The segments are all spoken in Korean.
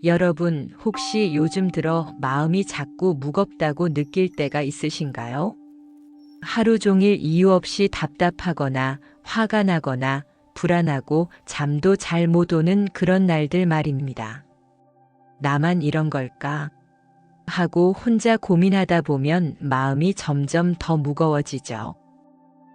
여러분, 혹시 요즘 들어 마음이 자꾸 무겁다고 느낄 때가 있으신가요? 하루 종일 이유 없이 답답하거나 화가 나거나 불안하고 잠도 잘 못 오는 그런 날들 말입니다. 나만 이런 걸까? 하고 혼자 고민하다 보면 마음이 점점 더 무거워지죠.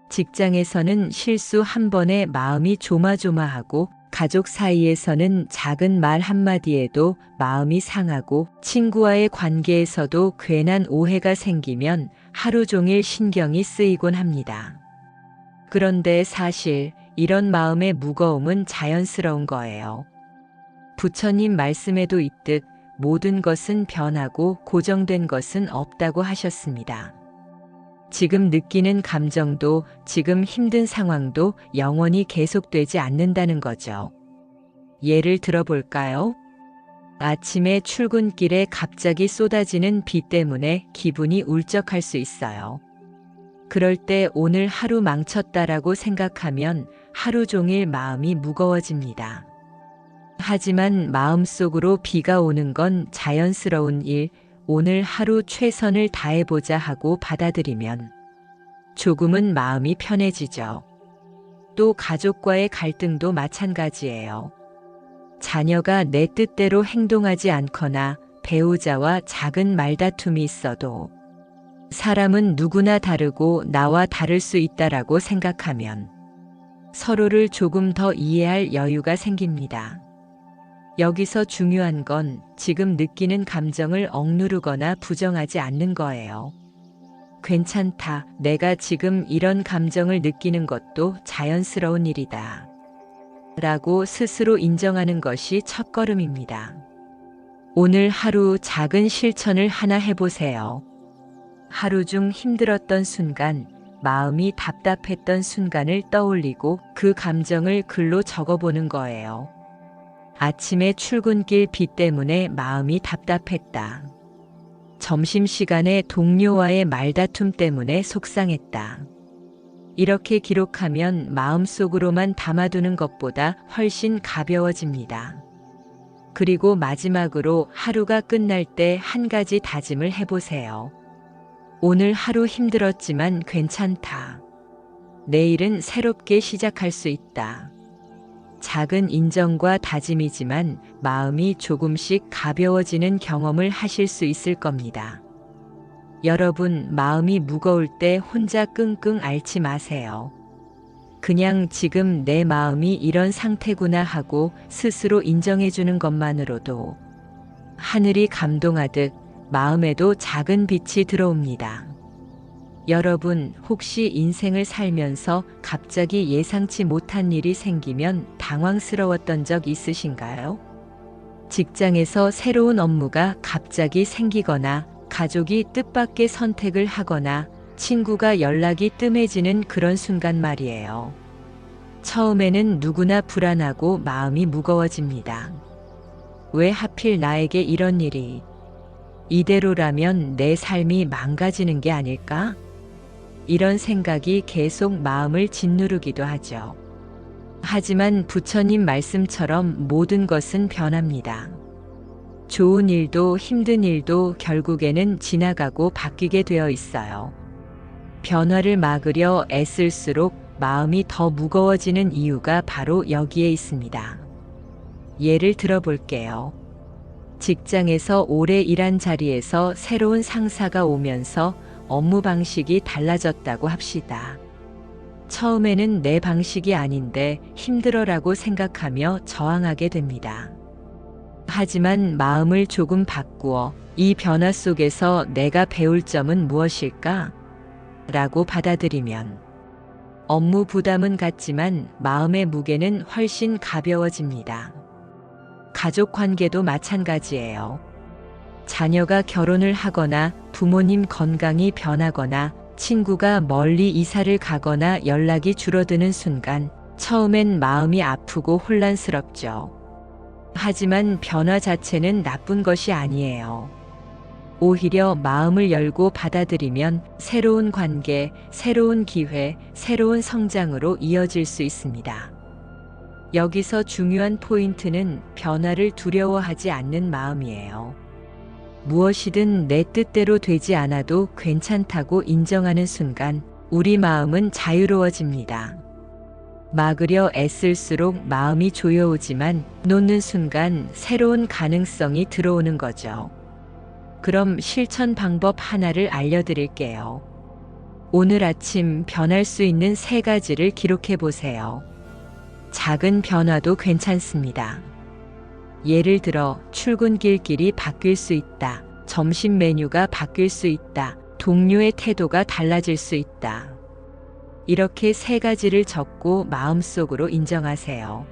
직장에서는 실수 한 번에 마음이 조마조마하고 가족 사이에서는 작은 말 한마디에도 마음이 상하고 친구와의 관계에서도 괜한 오해가 생기면 하루 종일 신경이 쓰이곤 합니다. 그런데 사실 이런 마음의 무거움은 자연스러운 거예요. 부처님 말씀에도 있듯 모든 것은 변하고 고정된 것은 없다고 하셨습니다. 지금 느끼는 감정도 지금 힘든 상황도 영원히 계속되지 않는다는 거죠. 예를 들어볼까요? 아침에 출근길에 갑자기 쏟아지는 비 때문에 기분이 울적할 수 있어요. 그럴 때 오늘 하루 망쳤다라고 생각하면 하루 종일 마음이 무거워집니다. 하지만 마음속으로 비가 오는 건 자연스러운 일, 오늘 하루 최선을 다해보자 하고 받아들이면 조금은 마음이 편해지죠. 또 가족과의 갈등도 마찬가지예요. 자녀가 내 뜻대로 행동하지 않거나 배우자와 작은 말다툼이 있어도 사람은 누구나 다르고 나와 다를 수 있다라고 생각하면 서로를 조금 더 이해할 여유가 생깁니다. 여기서 중요한 건 지금 느끼는 감정을 억누르거나 부정하지 않는 거예요. 괜찮다. 내가 지금 이런 감정을 느끼는 것도 자연스러운 일이다. 라고 스스로 인정하는 것이 첫걸음입니다. 오늘 하루 작은 실천을 하나 해보세요. 하루 중 힘들었던 순간, 마음이 답답했던 순간을 떠올리고 그 감정을 글로 적어보는 거예요. 아침에 출근길 비 때문에 마음이 답답했다. 점심시간에 동료와의 말다툼 때문에 속상했다. 이렇게 기록하면 마음속으로만 담아두는 것보다 훨씬 가벼워집니다. 그리고 마지막으로 하루가 끝날 때 한 가지 다짐을 해보세요. 오늘 하루 힘들었지만 괜찮다. 내일은 새롭게 시작할 수 있다. 작은 인정과 다짐이지만 마음이 조금씩 가벼워지는 경험을 하실 수 있을 겁니다. 여러분, 마음이 무거울 때 혼자 끙끙 앓지 마세요. 그냥 지금 내 마음이 이런 상태구나 하고 스스로 인정해주는 것만으로도 하늘이 감동하듯 마음에도 작은 빛이 들어옵니다. 여러분, 혹시 인생을 살면서 갑자기 예상치 못한 일이 생기면 당황스러웠던 적 있으신가요? 직장에서 새로운 업무가 갑자기 생기거나 가족이 뜻밖의 선택을 하거나 친구가 연락이 뜸해지는 그런 순간 말이에요. 처음에는 누구나 불안하고 마음이 무거워집니다. 왜 하필 나에게 이런 일이? 이대로라면 내 삶이 망가지는 게 아닐까? 이런 생각이 계속 마음을 짓누르기도 하죠. 하지만 부처님 말씀처럼 모든 것은 변합니다. 좋은 일도 힘든 일도 결국에는 지나가고 바뀌게 되어 있어요. 변화를 막으려 애쓸수록 마음이 더 무거워지는 이유가 바로 여기에 있습니다. 예를 들어볼게요. 직장에서 오래 일한 자리에서 새로운 상사가 오면서 업무 방식이 달라졌다고 합시다. 처음에는 내 방식이 아닌데 힘들어라고 생각하며 저항하게 됩니다. 하지만 마음을 조금 바꾸어 이 변화 속에서 내가 배울 점은 무엇일까? 라고 받아들이면 업무 부담은 같지만 마음의 무게는 훨씬 가벼워집니다. 가족 관계도 마찬가지예요. 자녀가 결혼을 하거나 부모님 건강이 변하거나 친구가 멀리 이사를 가거나 연락이 줄어드는 순간 처음엔 마음이 아프고 혼란스럽죠. 하지만 변화 자체는 나쁜 것이 아니에요. 오히려 마음을 열고 받아들이면 새로운 관계, 새로운 기회, 새로운 성장으로 이어질 수 있습니다. 여기서 중요한 포인트는 변화를 두려워하지 않는 마음이에요. 무엇이든 내 뜻대로 되지 않아도 괜찮다고 인정하는 순간 우리 마음은 자유로워집니다. 막으려 애쓸수록 마음이 조여오지만 놓는 순간 새로운 가능성이 들어오는 거죠. 그럼 실천 방법 하나를 알려드릴게요. 오늘 아침 변할 수 있는 3가지를 기록해 보세요. 작은 변화도 괜찮습니다. 예를 들어 출근길길이 바뀔 수 있다. 점심 메뉴가 바뀔 수 있다. 동료의 태도가 달라질 수 있다. 이렇게 3가지를 적고 마음속으로 인정하세요.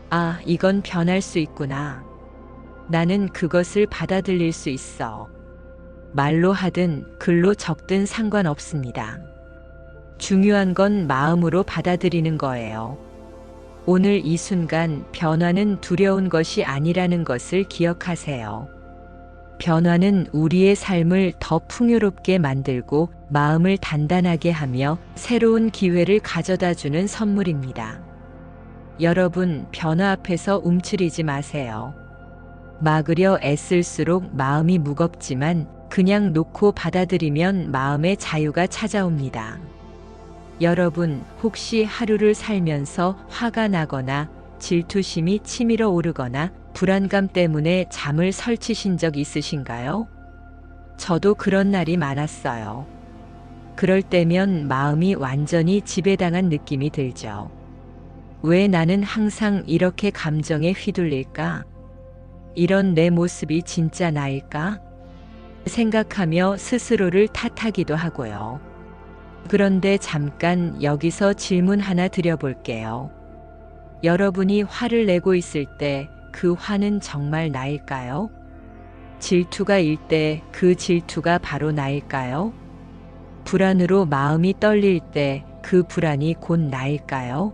아, 이건 변할 수 있구나. 나는 그것을 받아들일 수 있어. 말로 하든 글로 적든 상관없습니다. 중요한 건 마음으로 받아들이는 거예요. 오늘 이 순간 변화는 두려운 것이 아니라는 것을 기억하세요. 변화는 우리의 삶을 더 풍요롭게 만들고 마음을 단단하게 하며 새로운 기회를 가져다 주는 선물입니다. 여러분, 변화 앞에서 움츠리지 마세요. 막으려 애쓸수록 마음이 무겁지만 그냥 놓고 받아들이면 마음의 자유가 찾아옵니다. 여러분, 혹시 하루를 살면서 화가 나거나 질투심이 치밀어 오르거나 불안감 때문에 잠을 설치신 적 있으신가요? 저도 그런 날이 많았어요. 그럴 때면 마음이 완전히 지배당한 느낌이 들죠. 왜 나는 항상 이렇게 감정에 휘둘릴까? 이런 내 모습이 진짜 나일까? 생각하며 스스로를 탓하기도 하고요. 그런데 잠깐 여기서 질문 하나 드려볼게요. 여러분이 화를 내고 있을 때 그 화는 정말 나일까요? 질투가 일 때 그 질투가 바로 나일까요? 불안으로 마음이 떨릴 때 그 불안이 곧 나일까요?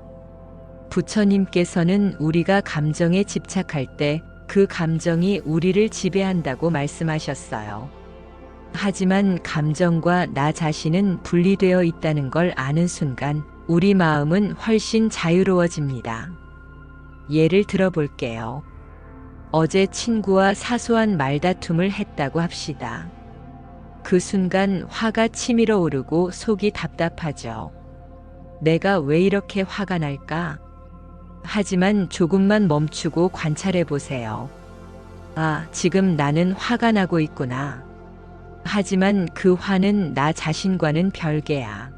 부처님께서는 우리가 감정에 집착할 때 그 감정이 우리를 지배한다고 말씀하셨어요. 하지만 감정과 나 자신은 분리되어 있다는 걸 아는 순간 우리 마음은 훨씬 자유로워집니다. 예를 들어볼게요. 어제 친구와 사소한 말다툼을 했다고 합시다. 그 순간 화가 치밀어 오르고 속이 답답하죠. 내가 왜 이렇게 화가 날까? 하지만 조금만 멈추고 관찰해 보세요. 아, 지금 나는 화가 나고 있구나. 하지만 그 화는 나 자신과는 별개야.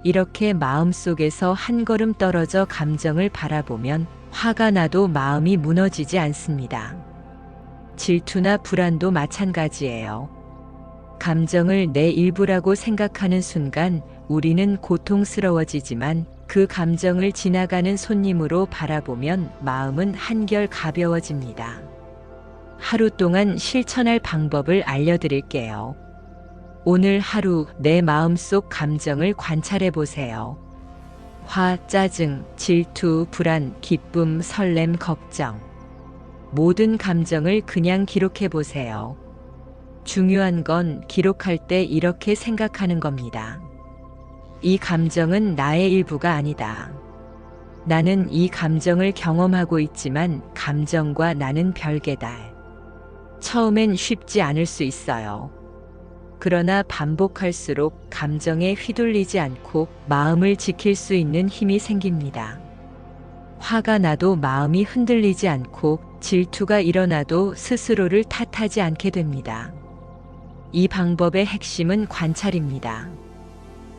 이렇게 마음속에서 한 걸음 떨어져 감정을 바라보면 화가 나도 마음이 무너지지 않습니다. 질투나 불안도 마찬가지예요. 감정을 내 일부라고 생각하는 순간 우리는 고통스러워지지만 그 감정을 지나가는 손님으로 바라보면 마음은 한결 가벼워집니다. 하루 동안 실천할 방법을 알려드릴게요. 오늘 하루 내 마음속 감정을 관찰해 보세요. 화, 짜증, 질투, 불안, 기쁨, 설렘, 걱정. 모든 감정을 그냥 기록해 보세요. 중요한 건 기록할 때 이렇게 생각하는 겁니다. 이 감정은 나의 일부가 아니다. 나는 이 감정을 경험하고 있지만 감정과 나는 별개다. 처음엔 쉽지 않을 수 있어요. 그러나 반복할수록 감정에 휘둘리지 않고 마음을 지킬 수 있는 힘이 생깁니다. 화가 나도 마음이 흔들리지 않고 질투가 일어나도 스스로를 탓하지 않게 됩니다. 이 방법의 핵심은 관찰입니다.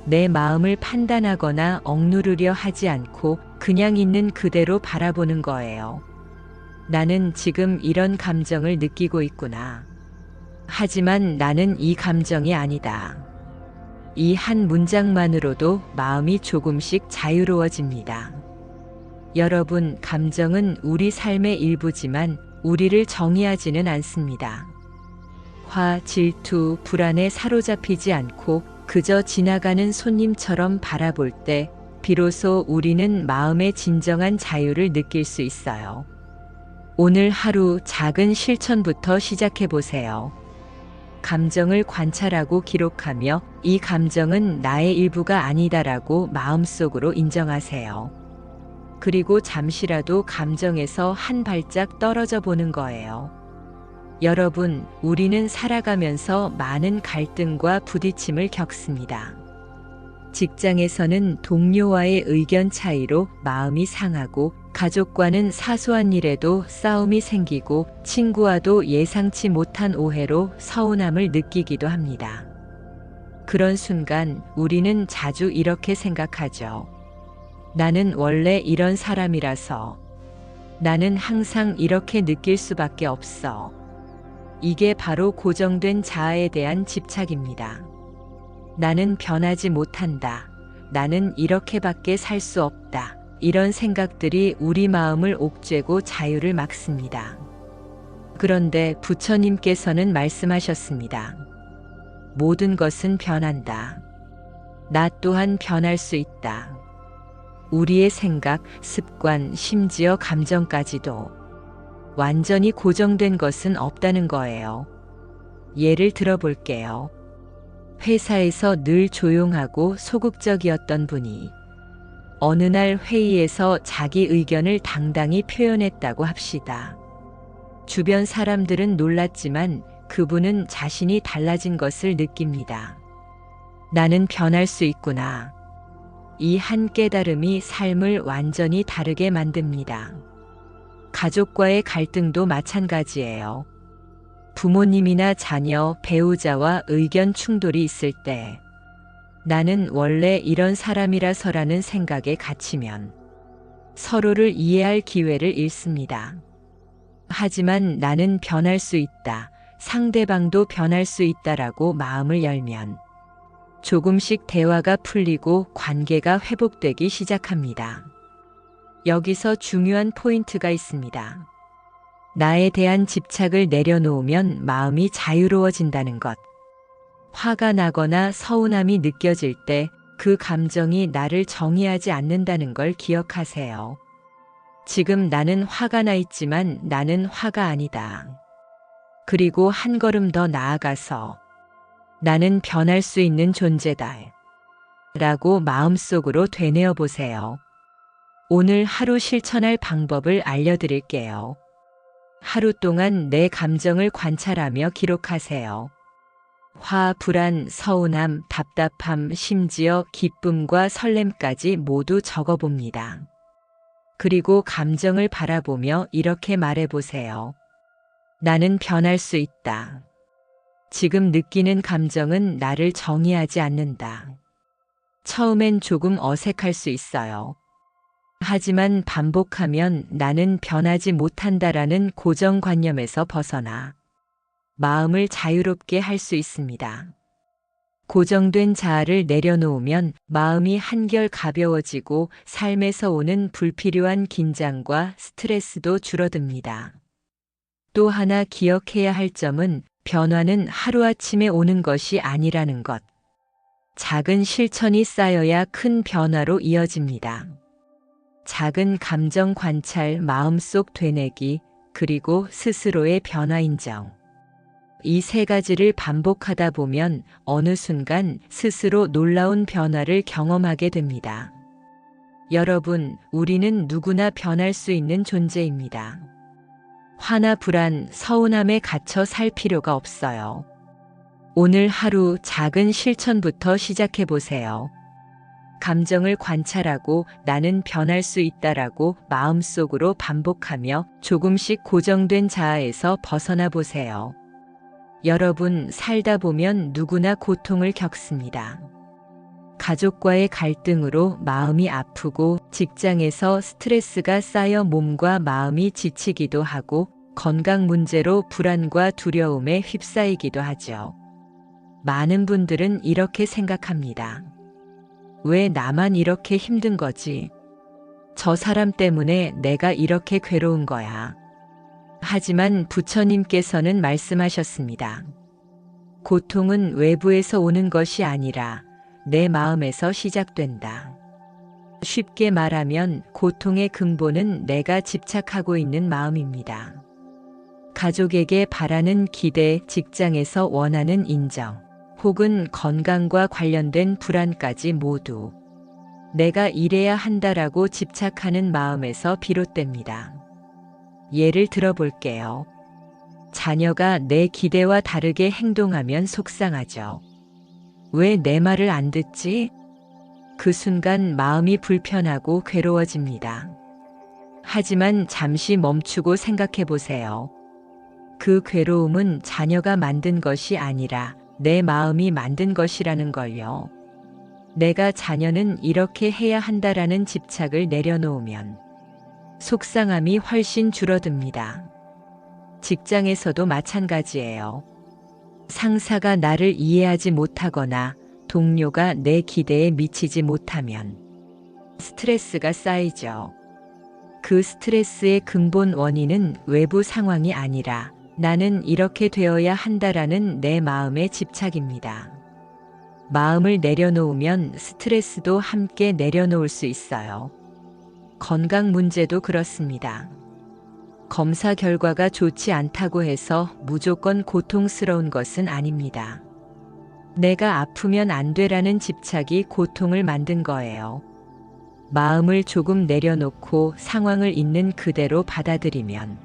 내 마음을 판단하거나 억누르려 하지 않고 그냥 있는 그대로 바라보는 거예요. 나는 지금 이런 감정을 느끼고 있구나. 하지만 나는 이 감정이 아니다. 이 한 문장만으로도 마음이 조금씩 자유로워집니다. 여러분, 감정은 우리 삶의 일부지만 우리를 정의하지는 않습니다. 화, 질투, 불안에 사로잡히지 않고 그저 지나가는 손님처럼 바라볼 때 비로소 우리는 마음의 진정한 자유를 느낄 수 있어요. 오늘 하루 작은 실천부터 시작해 보세요. 감정을 관찰하고 기록하며 이 감정은 나의 일부가 아니다라고 마음속으로 인정하세요. 그리고 잠시라도 감정에서 한 발짝 떨어져 보는 거예요. 여러분, 우리는 살아가면서 많은 갈등과 부딪힘을 겪습니다. 직장에서는 동료와의 의견 차이로 마음이 상하고, 가족과는 사소한 일에도 싸움이 생기고, 친구와도 예상치 못한 오해로 서운함을 느끼기도 합니다. 그런 순간 우리는 자주 이렇게 생각하죠. 나는 원래 이런 사람이라서. 나는 항상 이렇게 느낄 수밖에 없어. 이게 바로 고정된 자아에 대한 집착입니다. 나는 변하지 못한다. 나는 이렇게밖에 살 수 없다. 이런 생각들이 우리 마음을 옥죄고 자유를 막습니다. 그런데 부처님께서는 말씀하셨습니다. 모든 것은 변한다. 나 또한 변할 수 있다. 우리의 생각, 습관, 심지어 감정까지도 완전히 고정된 것은 없다는 거예요. 예를 들어 볼게요. 회사에서 늘 조용하고 소극적이었던 분이 어느 날 회의에서 자기 의견을 당당히 표현했다고 합시다. 주변 사람들은 놀랐지만 그분은 자신이 달라진 것을 느낍니다. 나는 변할 수 있구나. 이 한 깨달음이 삶을 완전히 다르게 만듭니다. 가족과의 갈등도 마찬가지예요. 부모님이나 자녀, 배우자와 의견 충돌이 있을 때 나는 원래 이런 사람이라서라는 생각에 갇히면 서로를 이해할 기회를 잃습니다. 하지만 나는 변할 수 있다. 상대방도 변할 수 있다라고 마음을 열면 조금씩 대화가 풀리고 관계가 회복되기 시작합니다. 여기서 중요한 포인트가 있습니다. 나에 대한 집착을 내려놓으면 마음이 자유로워진다는 것. 화가 나거나 서운함이 느껴질 때 그 감정이 나를 정의하지 않는다는 걸 기억하세요. 지금 나는 화가 나 있지만 나는 화가 아니다. 그리고 한 걸음 더 나아가서 나는 변할 수 있는 존재다. 라고 마음속으로 되뇌어 보세요. 오늘 하루 실천할 방법을 알려드릴게요. 하루 동안 내 감정을 관찰하며 기록하세요. 화, 불안, 서운함, 답답함, 심지어 기쁨과 설렘까지 모두 적어봅니다. 그리고 감정을 바라보며 이렇게 말해보세요. 나는 변할 수 있다. 지금 느끼는 감정은 나를 정의하지 않는다. 처음엔 조금 어색할 수 있어요. 하지만 반복하면 나는 변하지 못한다라는 고정관념에서 벗어나 마음을 자유롭게 할 수 있습니다. 고정된 자아를 내려놓으면 마음이 한결 가벼워지고 삶에서 오는 불필요한 긴장과 스트레스도 줄어듭니다. 또 하나 기억해야 할 점은 변화는 하루아침에 오는 것이 아니라는 것. 작은 실천이 쌓여야 큰 변화로 이어집니다. 작은 감정 관찰, 마음속 되뇌기, 그리고 스스로의 변화 인정. 이 세 가지를 반복하다 보면 어느 순간 스스로 놀라운 변화를 경험하게 됩니다. 여러분, 우리는 누구나 변할 수 있는 존재입니다. 화나 불안, 서운함에 갇혀 살 필요가 없어요. 오늘 하루 작은 실천부터 시작해 보세요. 감정을 관찰하고 나는 변할 수 있다라고 마음속으로 반복하며 조금씩 고정된 자아에서 벗어나 보세요. 여러분, 살다 보면 누구나 고통을 겪습니다. 가족과의 갈등으로 마음이 아프고 직장에서 스트레스가 쌓여 몸과 마음이 지치기도 하고 건강 문제로 불안과 두려움에 휩싸이기도 하죠. 많은 분들은 이렇게 생각합니다. 왜 나만 이렇게 힘든 거지? 저 사람 때문에 내가 이렇게 괴로운 거야. 하지만 부처님께서는 말씀하셨습니다. 고통은 외부에서 오는 것이 아니라 내 마음에서 시작된다. 쉽게 말하면 고통의 근본은 내가 집착하고 있는 마음입니다. 가족에게 바라는 기대, 직장에서 원하는 인정, 혹은 건강과 관련된 불안까지 모두 내가 이래야 한다라고 집착하는 마음에서 비롯됩니다. 예를 들어 볼게요. 자녀가 내 기대와 다르게 행동하면 속상하죠. 왜 내 말을 안 듣지? 그 순간 마음이 불편하고 괴로워집니다. 하지만 잠시 멈추고 생각해 보세요. 그 괴로움은 자녀가 만든 것이 아니라 내 마음이 만든 것이라는 걸요. 내가 자녀는 이렇게 해야 한다라는 집착을 내려놓으면 속상함이 훨씬 줄어듭니다. 직장에서도 마찬가지예요. 상사가 나를 이해하지 못하거나 동료가 내 기대에 미치지 못하면 스트레스가 쌓이죠. 그 스트레스의 근본 원인은 외부 상황이 아니라 나는 이렇게 되어야 한다라는 내 마음의 집착입니다. 마음을 내려놓으면 스트레스도 함께 내려놓을 수 있어요. 건강 문제도 그렇습니다. 검사 결과가 좋지 않다고 해서 무조건 고통스러운 것은 아닙니다. 내가 아프면 안 되라는 집착이 고통을 만든 거예요. 마음을 조금 내려놓고 상황을 있는 그대로 받아들이면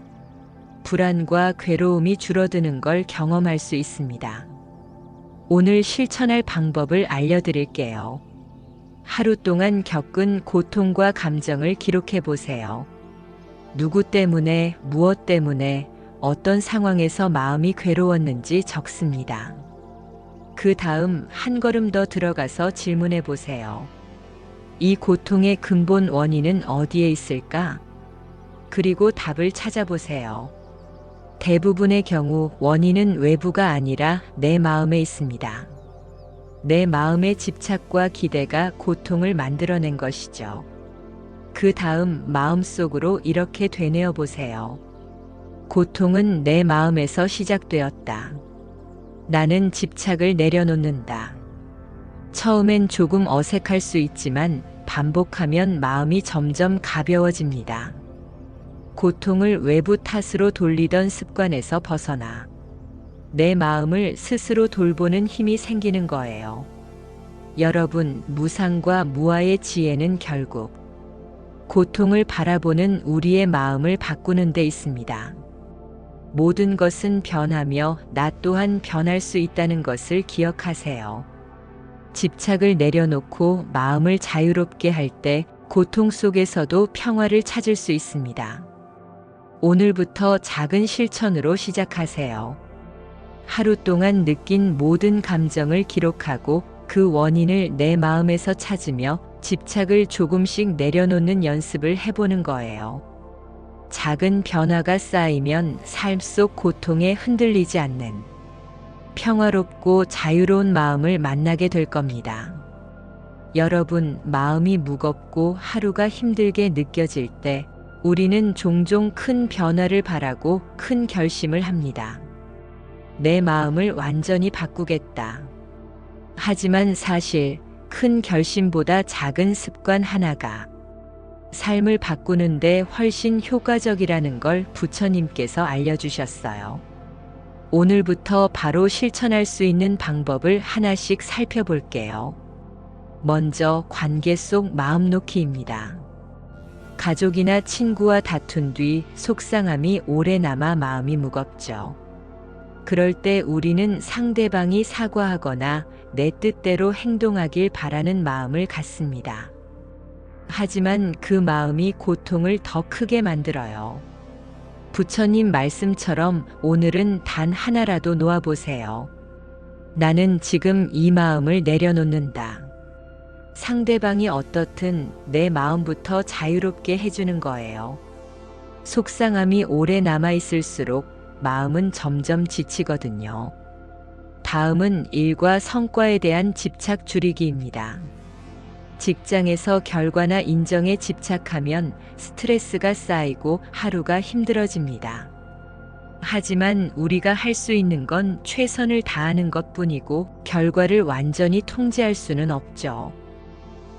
불안과 괴로움이 줄어드는 걸 경험할 수 있습니다. 오늘 실천할 방법을 알려드릴게요. 하루 동안 겪은 고통과 감정을 기록해 보세요. 누구 때문에, 무엇 때문에, 어떤 상황에서 마음이 괴로웠는지 적습니다. 그 다음 한 걸음 더 들어가서 질문해 보세요. 이 고통의 근본 원인은 어디에 있을까? 그리고 답을 찾아보세요. 대부분의 경우 원인은 외부가 아니라 내 마음에 있습니다. 내 마음의 집착과 기대가 고통을 만들어낸 것이죠. 그 다음 마음속으로 이렇게 되뇌어 보세요. 고통은 내 마음에서 시작되었다. 나는 집착을 내려놓는다. 처음엔 조금 어색할 수 있지만 반복하면 마음이 점점 가벼워집니다. 고통을 외부 탓으로 돌리던 습관에서 벗어나 내 마음을 스스로 돌보는 힘이 생기는 거예요. 여러분, 무상과 무아의 지혜는 결국 고통을 바라보는 우리의 마음을 바꾸는 데 있습니다. 모든 것은 변하며 나 또한 변할 수 있다는 것을 기억하세요. 집착을 내려놓고 마음을 자유롭게 할 때 고통 속에서도 평화를 찾을 수 있습니다. 오늘부터 작은 실천으로 시작하세요. 하루 동안 느낀 모든 감정을 기록하고 그 원인을 내 마음에서 찾으며 집착을 조금씩 내려놓는 연습을 해보는 거예요. 작은 변화가 쌓이면 삶 속 고통에 흔들리지 않는 평화롭고 자유로운 마음을 만나게 될 겁니다. 여러분, 마음이 무겁고 하루가 힘들게 느껴질 때 우리는 종종 큰 변화를 바라고 큰 결심을 합니다. 내 마음을 완전히 바꾸겠다. 하지만 사실 큰 결심보다 작은 습관 하나가 삶을 바꾸는데 훨씬 효과적이라는 걸 부처님께서 알려주셨어요. 오늘부터 바로 실천할 수 있는 방법을 하나씩 살펴볼게요. 먼저 관계 속 마음 놓기입니다. 가족이나 친구와 다툰 뒤 속상함이 오래 남아 마음이 무겁죠. 그럴 때 우리는 상대방이 사과하거나 내 뜻대로 행동하길 바라는 마음을 갖습니다. 하지만 그 마음이 고통을 더 크게 만들어요. 부처님 말씀처럼 오늘은 단 하나라도 놓아보세요. 나는 지금 이 마음을 내려놓는다. 상대방이 어떻든 내 마음부터 자유롭게 해주는 거예요. 속상함이 오래 남아있을수록 마음은 점점 지치거든요. 다음은 일과 성과에 대한 집착 줄이기입니다. 직장에서 결과나 인정에 집착하면 스트레스가 쌓이고 하루가 힘들어집니다. 하지만 우리가 할 수 있는 건 최선을 다하는 것뿐이고 결과를 완전히 통제할 수는 없죠.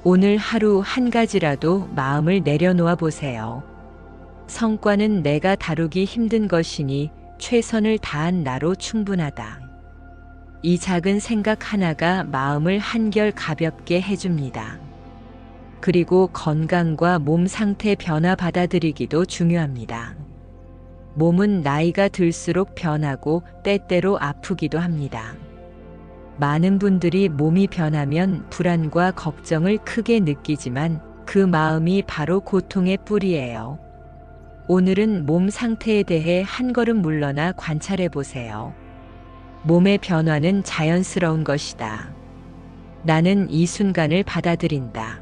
오늘 하루 한 가지라도 마음을 내려놓아 보세요. 성과는 내가 다루기 힘든 것이니 최선을 다한 나로 충분하다. 이 작은 생각 하나가 마음을 한결 가볍게 해줍니다. 그리고 건강과 몸 상태 변화 받아들이기도 중요합니다. 몸은 나이가 들수록 변하고 때때로 아프기도 합니다. 많은 분들이 몸이 변하면 불안과 걱정을 크게 느끼지만 그 마음이 바로 고통의 뿌리예요. 오늘은 몸 상태에 대해 한 걸음 물러나 관찰해 보세요. 몸의 변화는 자연스러운 것이다. 나는 이 순간을 받아들인다.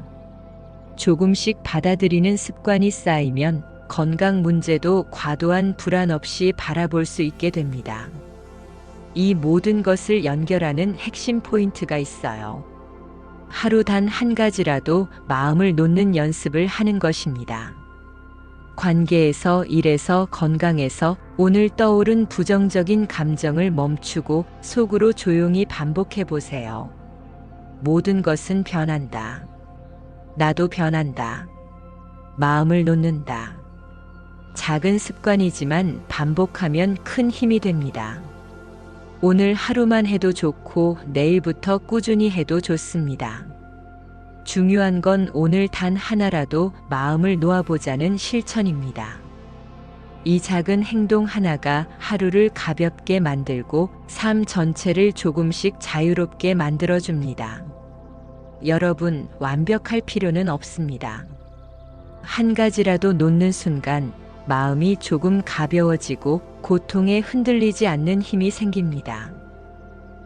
조금씩 받아들이는 습관이 쌓이면 건강 문제도 과도한 불안 없이 바라볼 수 있게 됩니다. 이 모든 것을 연결하는 핵심 포인트가 있어요. 하루 단 한 가지라도 마음을 놓는 연습을 하는 것입니다. 관계에서, 일에서, 건강에서 오늘 떠오른 부정적인 감정을 멈추고 속으로 조용히 반복해 보세요. 모든 것은 변한다. 나도 변한다. 마음을 놓는다. 작은 습관이지만 반복하면 큰 힘이 됩니다. 오늘 하루만 해도 좋고 내일부터 꾸준히 해도 좋습니다. 중요한 건 오늘 단 하나라도 마음을 놓아보자는 실천입니다. 이 작은 행동 하나가 하루를 가볍게 만들고 삶 전체를 조금씩 자유롭게 만들어줍니다. 여러분, 완벽할 필요는 없습니다. 한 가지라도 놓는 순간 마음이 조금 가벼워지고 고통에 흔들리지 않는 힘이 생깁니다.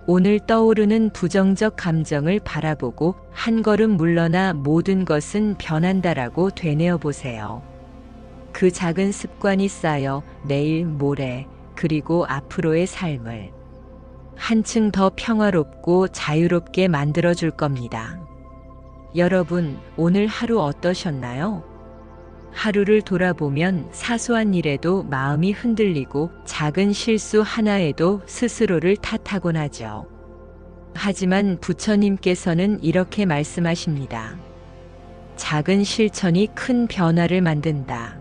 오늘 떠오르는 부정적 감정을 바라보고 한 걸음 물러나 모든 것은 변한다라고 되뇌어 보세요. 그 작은 습관이 쌓여 내일, 모레, 그리고 앞으로의 삶을 한층 더 평화롭고 자유롭게 만들어줄 겁니다. 여러분, 오늘 하루 어떠셨나요? 하루를 돌아보면 사소한 일에도 마음이 흔들리고 작은 실수 하나에도 스스로를 탓하곤 하죠. 하지만 부처님께서는 이렇게 말씀하십니다. 작은 실천이 큰 변화를 만든다.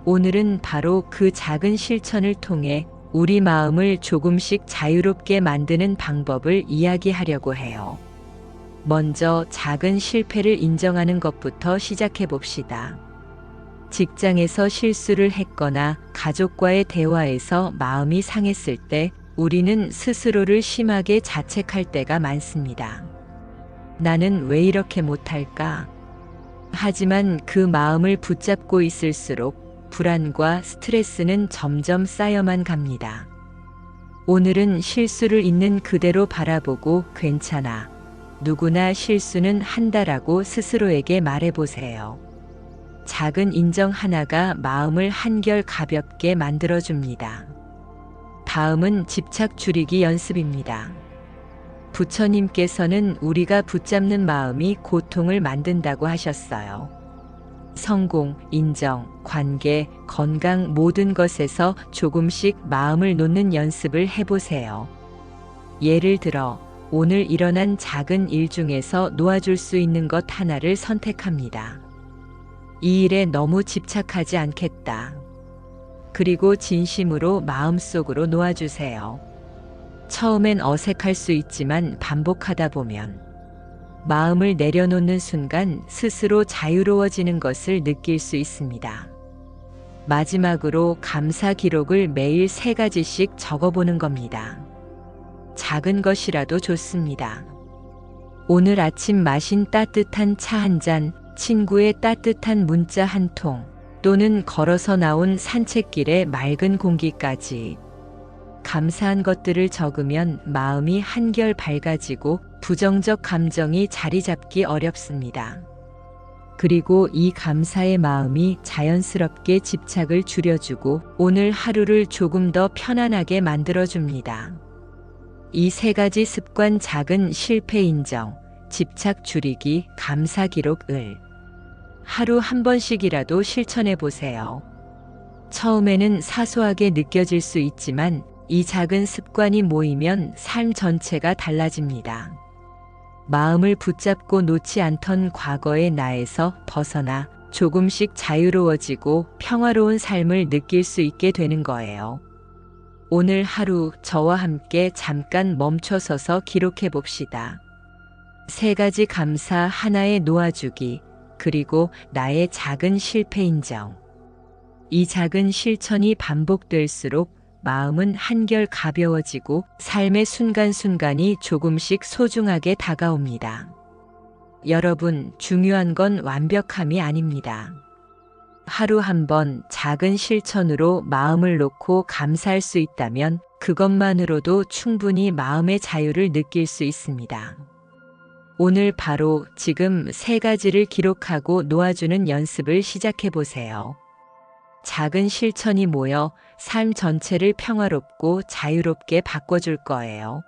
오늘은 바로 그 작은 실천을 통해 우리 마음을 조금씩 자유롭게 만드는 방법을 이야기하려고 해요. 먼저 작은 실패를 인정하는 것부터 시작해 봅시다. 직장에서 실수를 했거나 가족과의 대화에서 마음이 상했을 때 우리는 스스로를 심하게 자책할 때가 많습니다. 나는 왜 이렇게 못할까? 하지만 그 마음을 붙잡고 있을수록 불안과 스트레스는 점점 쌓여만 갑니다. 오늘은 실수를 있는 그대로 바라보고 괜찮아. 누구나 실수는 한다라고 스스로에게 말해보세요. 작은 인정 하나가 마음을 한결 가볍게 만들어줍니다. 다음은 집착 줄이기 연습입니다. 부처님께서는 우리가 붙잡는 마음이 고통을 만든다고 하셨어요. 성공, 인정, 관계, 건강 모든 것에서 조금씩 마음을 놓는 연습을 해보세요. 예를 들어, 오늘 일어난 작은 일 중에서 놓아줄 수 있는 것 하나를 선택합니다. 이 일에 너무 집착하지 않겠다. 그리고 진심으로 마음속으로 놓아주세요. 처음엔 어색할 수 있지만 반복하다 보면 마음을 내려놓는 순간 스스로 자유로워지는 것을 느낄 수 있습니다. 마지막으로 감사 기록을 매일 3가지씩 적어보는 겁니다. 작은 것이라도 좋습니다. 오늘 아침 마신 따뜻한 차 한 잔, 친구의 따뜻한 문자 한 통, 또는 걸어서 나온 산책길의 맑은 공기까지. 감사한 것들을 적으면 마음이 한결 밝아지고 부정적 감정이 자리 잡기 어렵습니다. 그리고 이 감사의 마음이 자연스럽게 집착을 줄여주고 오늘 하루를 조금 더 편안하게 만들어줍니다. 이 3가지 습관, 작은 실패 인정, 집착 줄이기, 감사 기록을 하루 한 번씩이라도 실천해 보세요. 처음에는 사소하게 느껴질 수 있지만 이 작은 습관이 모이면 삶 전체가 달라집니다. 마음을 붙잡고 놓지 않던 과거의 나에서 벗어나 조금씩 자유로워지고 평화로운 삶을 느낄 수 있게 되는 거예요. 오늘 하루 저와 함께 잠깐 멈춰서서 기록해 봅시다. 3가지 감사 하나에 놓아주기, 그리고 나의 작은 실패 인정. 이 작은 실천이 반복될수록 마음은 한결 가벼워지고 삶의 순간순간이 조금씩 소중하게 다가옵니다. 여러분, 중요한 건 완벽함이 아닙니다. 하루 한 번 작은 실천으로 마음을 놓고 감사할 수 있다면 그것만으로도 충분히 마음의 자유를 느낄 수 있습니다. 오늘 바로 지금 3가지를 기록하고 놓아주는 연습을 시작해 보세요. 작은 실천이 모여 삶 전체를 평화롭고 자유롭게 바꿔줄 거예요.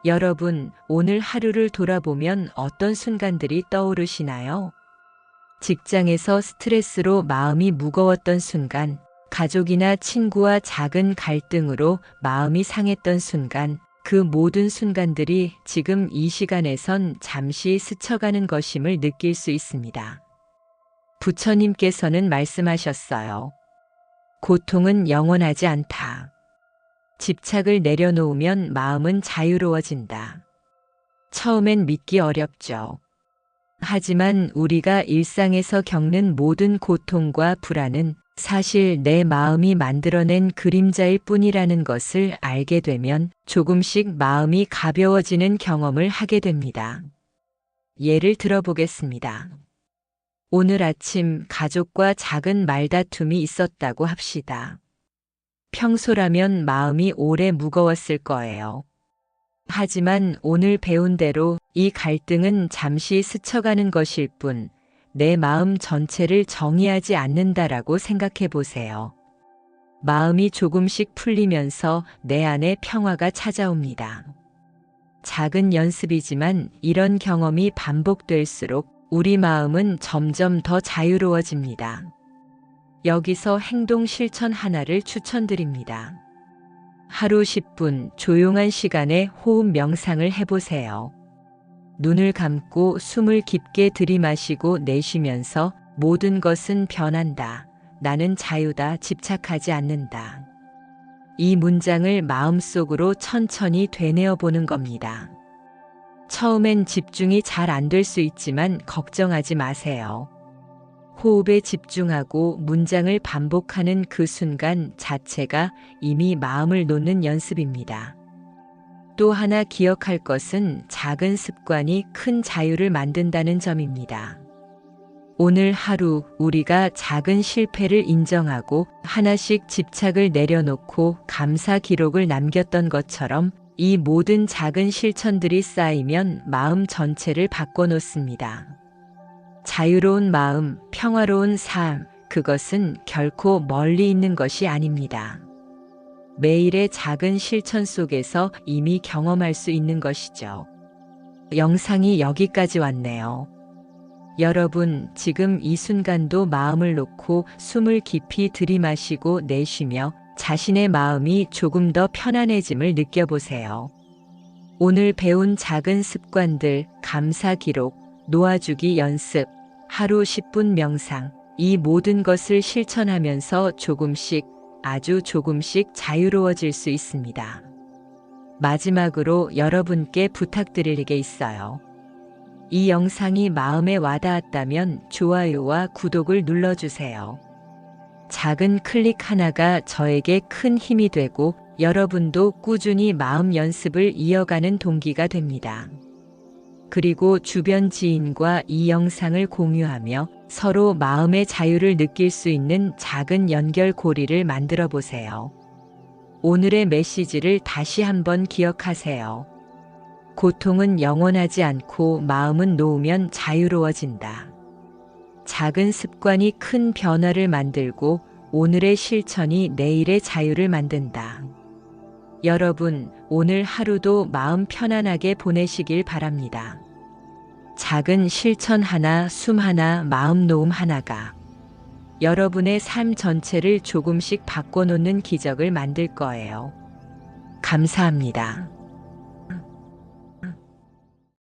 여러분, 오늘 하루를 돌아보면 어떤 순간들이 떠오르시나요? 직장에서 스트레스로 마음이 무거웠던 순간, 가족이나 친구와 작은 갈등으로 마음이 상했던 순간, 그 모든 순간들이 지금 이 시간에선 잠시 스쳐가는 것임을 느낄 수 있습니다. 부처님께서는 말씀하셨어요. 고통은 영원하지 않다. 집착을 내려놓으면 마음은 자유로워진다. 처음엔 믿기 어렵죠. 하지만 우리가 일상에서 겪는 모든 고통과 불안은 사실 내 마음이 만들어낸 그림자일 뿐이라는 것을 알게 되면 조금씩 마음이 가벼워지는 경험을 하게 됩니다. 예를 들어보겠습니다. 오늘 아침 가족과 작은 말다툼이 있었다고 합시다. 평소라면 마음이 오래 무거웠을 거예요. 하지만 오늘 배운 대로 이 갈등은 잠시 스쳐가는 것일 뿐, 내 마음 전체를 정의하지 않는다라고 생각해 보세요. 마음이 조금씩 풀리면서 내 안에 평화가 찾아옵니다. 작은 연습이지만 이런 경험이 반복될수록 우리 마음은 점점 더 자유로워집니다. 여기서 행동 실천 하나를 추천드립니다. 하루 10분 조용한 시간에 호흡 명상을 해보세요. 눈을 감고 숨을 깊게 들이마시고 내쉬면서 모든 것은 변한다. 나는 자유다. 집착하지 않는다. 이 문장을 마음속으로 천천히 되뇌어 보는 겁니다. 처음엔 집중이 잘 안 될 수 있지만 걱정하지 마세요. 호흡에 집중하고 문장을 반복하는 그 순간 자체가 이미 마음을 놓는 연습입니다. 또 하나 기억할 것은 작은 습관이 큰 자유를 만든다는 점입니다. 오늘 하루 우리가 작은 실패를 인정하고 하나씩 집착을 내려놓고 감사 기록을 남겼던 것처럼 이 모든 작은 실천들이 쌓이면 마음 전체를 바꿔놓습니다. 자유로운 마음, 평화로운 삶, 그것은 결코 멀리 있는 것이 아닙니다. 매일의 작은 실천 속에서 이미 경험할 수 있는 것이죠. 영상이 여기까지 왔네요. 여러분, 지금 이 순간도 마음을 놓고 숨을 깊이 들이마시고 내쉬며 자신의 마음이 조금 더 편안해짐을 느껴보세요. 오늘 배운 작은 습관들, 감사 기록, 놓아주기 연습, 하루 10분 명상, 이 모든 것을 실천하면서 조금씩, 아주 조금씩 자유로워질 수 있습니다. 마지막으로 여러분께 부탁드릴 게 있어요. 이 영상이 마음에 와닿았다면 좋아요와 구독을 눌러주세요. 작은 클릭 하나가 저에게 큰 힘이 되고 여러분도 꾸준히 마음 연습을 이어가는 동기가 됩니다. 그리고 주변 지인과 이 영상을 공유하며 서로 마음의 자유를 느낄 수 있는 작은 연결고리를 만들어 보세요. 오늘의 메시지를 다시 한번 기억하세요. 고통은 영원하지 않고 마음은 놓으면 자유로워진다. 작은 습관이 큰 변화를 만들고 오늘의 실천이 내일의 자유를 만든다. 여러분, 오늘 하루도 마음 편안하게 보내시길 바랍니다. 작은 실천 하나, 숨 하나, 마음 놓음 하나가 여러분의 삶 전체를 조금씩 바꿔놓는 기적을 만들 거예요. 감사합니다.